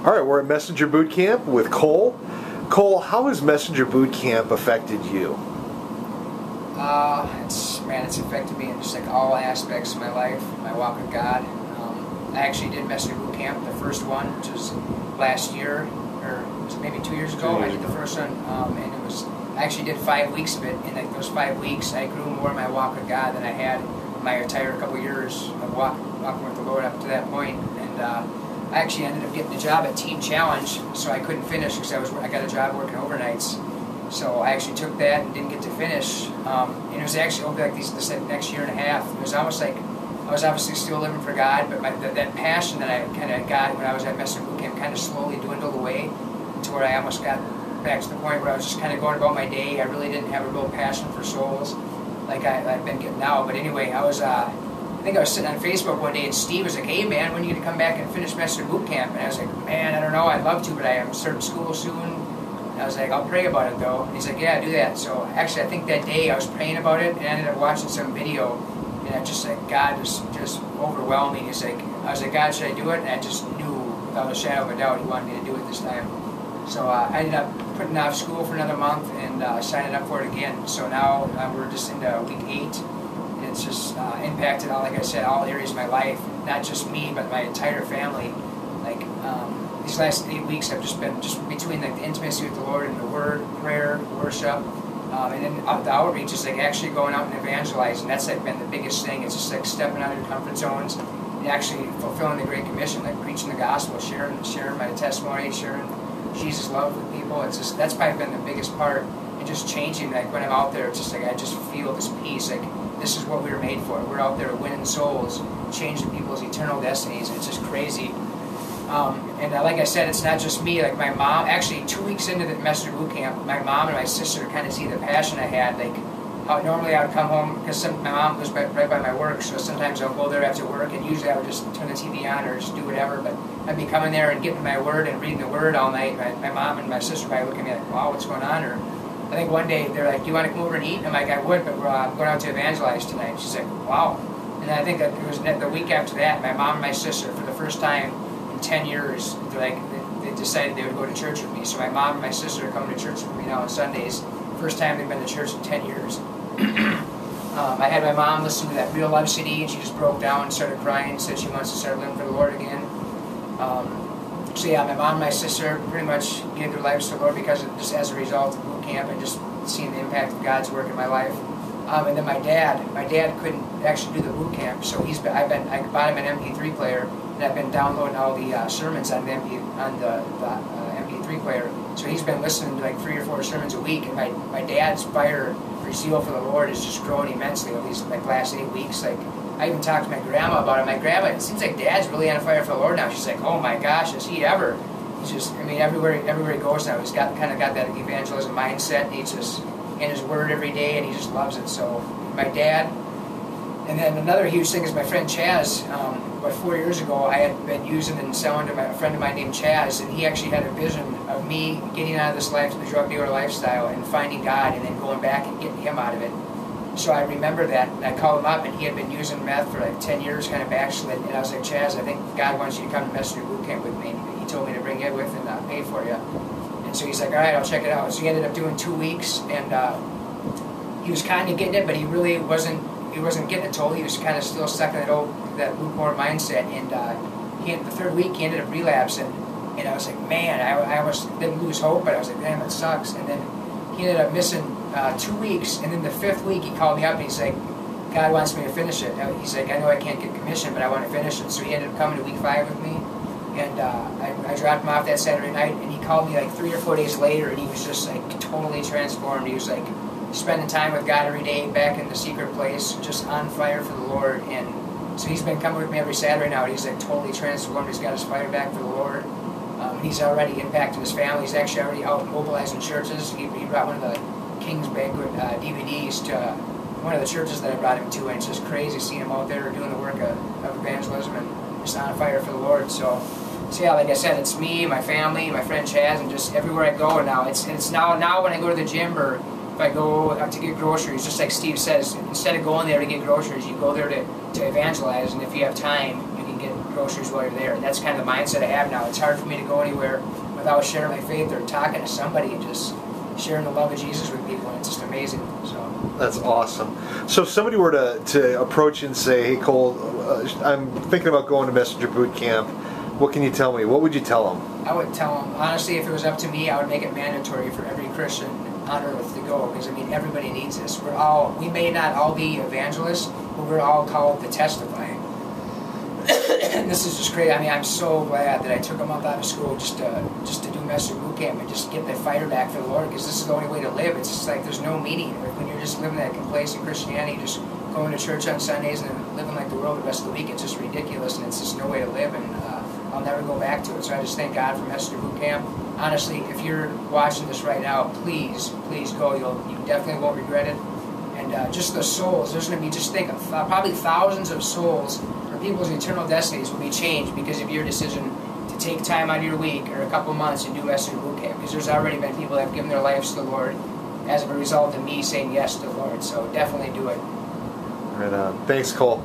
All right, we're at Messenger Boot Camp with Cole. Cole, how has Messenger Boot Camp affected you? It's affected me in just like all aspects of my life, my walk with God. I actually did Messenger Boot Camp, the first one, which was last year, or was it maybe 2 years ago? I did the first one, and I actually did 5 weeks of it. In like those 5 weeks, I grew more in my walk with God than I had my entire couple years of walking with the Lord up to that point. And I actually ended up getting a job at Team Challenge, so I couldn't finish because I got a job working overnights. So I actually took that and didn't get to finish. And it was actually over like this next year and a half. It was almost like I was obviously still living for God, but that passion that I kind of got when I was at Messenger Boot Camp kind of slowly dwindled away to where I almost got back to the point where I was just kind of going about my day. I really didn't have a real passion for souls like I've been getting now. But anyway, I think I was sitting on Facebook one day and Steve was like, "Hey man, when are you going to come back and finish Messenger Boot Camp?" And I was like, "Man, I don't know, I'd love to, but I am starting school soon." And I was like, "I'll pray about it though." And he's like, "Yeah, do that." So actually I think that day I was praying about it and I ended up watching some video, and I just like, God just overwhelmed me. I was like, "God, should I do it?" And I just knew without a shadow of a doubt He wanted me to do it this time. So I ended up putting off school for another month and signing up for it again. So now we're just into week 8. And it's just impacted, like I said, all areas of my life. Not just me, but my entire family. Like these last 8 weeks have just been just between like the intimacy with the Lord and the Word, prayer, worship, and then the outreach is like actually going out and evangelizing. That's like been the biggest thing. It's just like stepping out of your comfort zones and actually fulfilling the Great Commission, like preaching the gospel, sharing my testimony, sharing Jesus' love with people. It's just, that's probably been the biggest part, and just changing. Like when I'm out there, it's just like I just feel this peace. Like this is what we were made for. We're out there winning souls, changing people's eternal destinies. It's just crazy. And like I said, it's not just me. Like my mom, actually 2 weeks into the Messenger Boot Camp, my mom and my sister kind of see the passion I had. Like how normally I would come home because my mom was right by my work, so sometimes I'll go there after work, and usually I would just turn the TV on or just do whatever. But I'd be coming there and getting my word and reading the word all night. My mom and my sister probably looking at me like, "Wow, what's going on?" Or I think one day they're like, "Do you want to come over and eat?" And I'm like, "I would, but I'm going out to evangelize tonight." She's like, "Wow." And I think that it was the week after that, my mom and my sister, for the first time in 10 years, they decided they would go to church with me. So my mom and my sister are coming to church with me now on Sundays. First time they've been to church in 10 years. I had my mom listen to that Real Love CD, and she just broke down and started crying, said she wants to start living for the Lord again. So yeah, my mom and my sister pretty much gave their lives to the Lord just as a result of boot camp and just seeing the impact of God's work in my life. And then my dad couldn't actually do the boot camp, so I bought him an MP3 player, and I've been downloading all the sermons on the MP3 player. So he's been listening to like 3 or 4 sermons a week, and my dad's fire for zeal for the Lord is just growing immensely over these like last 8 weeks. Like I even talked to my grandma about it. My grandma, it seems like Dad's really on fire for the Lord now. She's like, "Oh my gosh, is he ever?" He's just, I mean, everywhere he goes now, he's kind of got that evangelism mindset. And he's just in his word every day, and he just loves it. So my dad, and then another huge thing is my friend Chaz. About 4 years ago, I had been using and selling to a friend of mine named Chaz, and he actually had a vision of me getting out of this life, the drug dealer lifestyle, and finding God, and then going back and getting him out of it. So I remember that, and I called him up, and he had been using meth for like 10 years, kind of backslid, and I was like, "Chaz, I think God wants you to come to Messenger Boot Camp with me." And he told me to bring you with and pay for you. And so he's like, "All right, I'll check it out." So he ended up doing 2 weeks, and he was kind of getting it, but he really wasn't. He wasn't getting it totally. He was kind of still stuck in that lukewarm mindset. And the 3rd week, he ended up relapsing. And I was like, man, I almost didn't lose hope, but I was like, damn, it sucks. And then he ended up missing 2 weeks. And then the 5th week, he called me up and he's like, "God wants me to finish it." He's like, "I know I can't get commission, but I want to finish it." So he ended up coming to week 5 with me. And I dropped him off that Saturday night. And he called me like 3 or 4 days later, and he was just like totally transformed. He was like spending time with God every day, back in the secret place, just on fire for the Lord. And so he's been coming with me every Saturday now. He's like totally transformed. He's got his fire back for the Lord. He's already impacted his family. He's actually already out mobilizing churches. He brought one of the King's Banquet DVDs to one of the churches that I brought him to, and it's just crazy seeing him out there doing the work of evangelism and just on fire for the Lord. So yeah, like I said, it's me, my family, my friend Chaz, and just everywhere I go now. It's now when I go to the gym or if I go to get groceries, just like Steve says, instead of going there to get groceries, you go there to evangelize, and if you have time, you can get groceries while you're there. That's kind of the mindset I have now. It's hard for me to go anywhere without sharing my faith or talking to somebody and just sharing the love of Jesus with people, and it's just amazing. So that's awesome. So if somebody were to approach you and say, "Hey Cole, I'm thinking about going to Messenger Boot Camp. What can you tell me?" What would you tell them? I would tell them, honestly, if it was up to me, I would make it mandatory for every Christian on earth to go, because I mean, everybody needs this. We may not all be evangelists, but we're all called to testify. And this is just great. I mean, I'm so glad that I took a month out of school just to do Messenger Boot Camp and just get the fire back for the Lord, because this is the only way to live. It's just like there's no meaning. Like when you're just living that complacent Christianity, just going to church on Sundays and then living like the world the rest of the week, it's just ridiculous, and it's just no way to live, and I'll never go back to it. So I just thank God for Messenger Boot Camp. Honestly, if you're watching this right now, please go. You definitely won't regret it. And just the souls, there's going to be, just think of probably thousands of souls, or people's eternal destinies will be changed because of your decision to take time out of your week or a couple months and do Messenger Boot Camp, because there's already been people that have given their lives to the Lord as a result of me saying yes to the Lord. So definitely do it. Right on. Thanks, Cole.